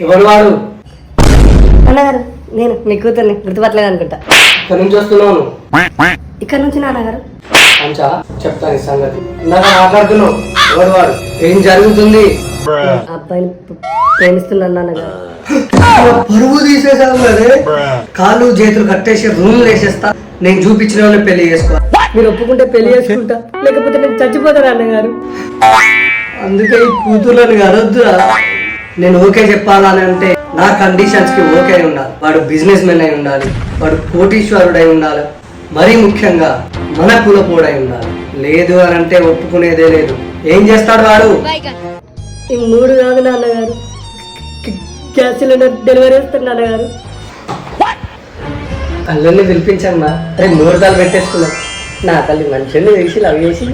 ఎవరు వాడు? నాన్నగారు నేను మీ కూతుర్ని గుర్తుపట్టలేదు అనుకుంటా. ఇక్కడ నుంచి వస్తున్నావు? ఇక్కడ నుంచి నాన్నగారు. అంచా చెప్తాను ఈ సంగతి. ఇందాక మాట్లాడుతున్నావు, ఎవరు వాడు? ఏం జరుగుతుంది? అబ్బాయిని ప్రేమిస్తున్నాను నాన్నగారు. పరువు తీసేసావు కదే. కాళ్ళు చేతులు కట్టేసి రూమ్ వేసేస్తా. నేను చూపించిన వాళ్ళని పెళ్లి చేసుకో. మీరు ఒప్పుకుంటే పెళ్లి చేసుకుంటా, లేకపోతే నేను చచ్చిపోతాను అన్నగారు. అందుకే ఈ కూతుర్లను కలొద్దురా. నేను ఓకే చెప్పాలని అంటే నా కండిషన్స్ కి ఓకే అయి ఉండాలి. వాడు బిజినెస్ మెన్ అయి ఉండాలి, వాడు కోటీశ్వరుడు అయి ఉండాలి, మరీ ముఖ్యంగా మన కులపోడై ఉండాలి. లేదు అని అంటే ఒప్పుకునేదే లేదు. ఏం చేస్తాడు వాడు? ఈ 3 కాదు నాన్నగారు, గ్యాస్ సిలిండర్ డెలివరీ చేస్తాను నాన్నగారు. అల్లుల్ని పిలిపించమ్మా. అరే ముహూర్తాలు పెట్టేసుకున్నాం. నా తల్లి మంచిగా వేసి లవ్ చేసి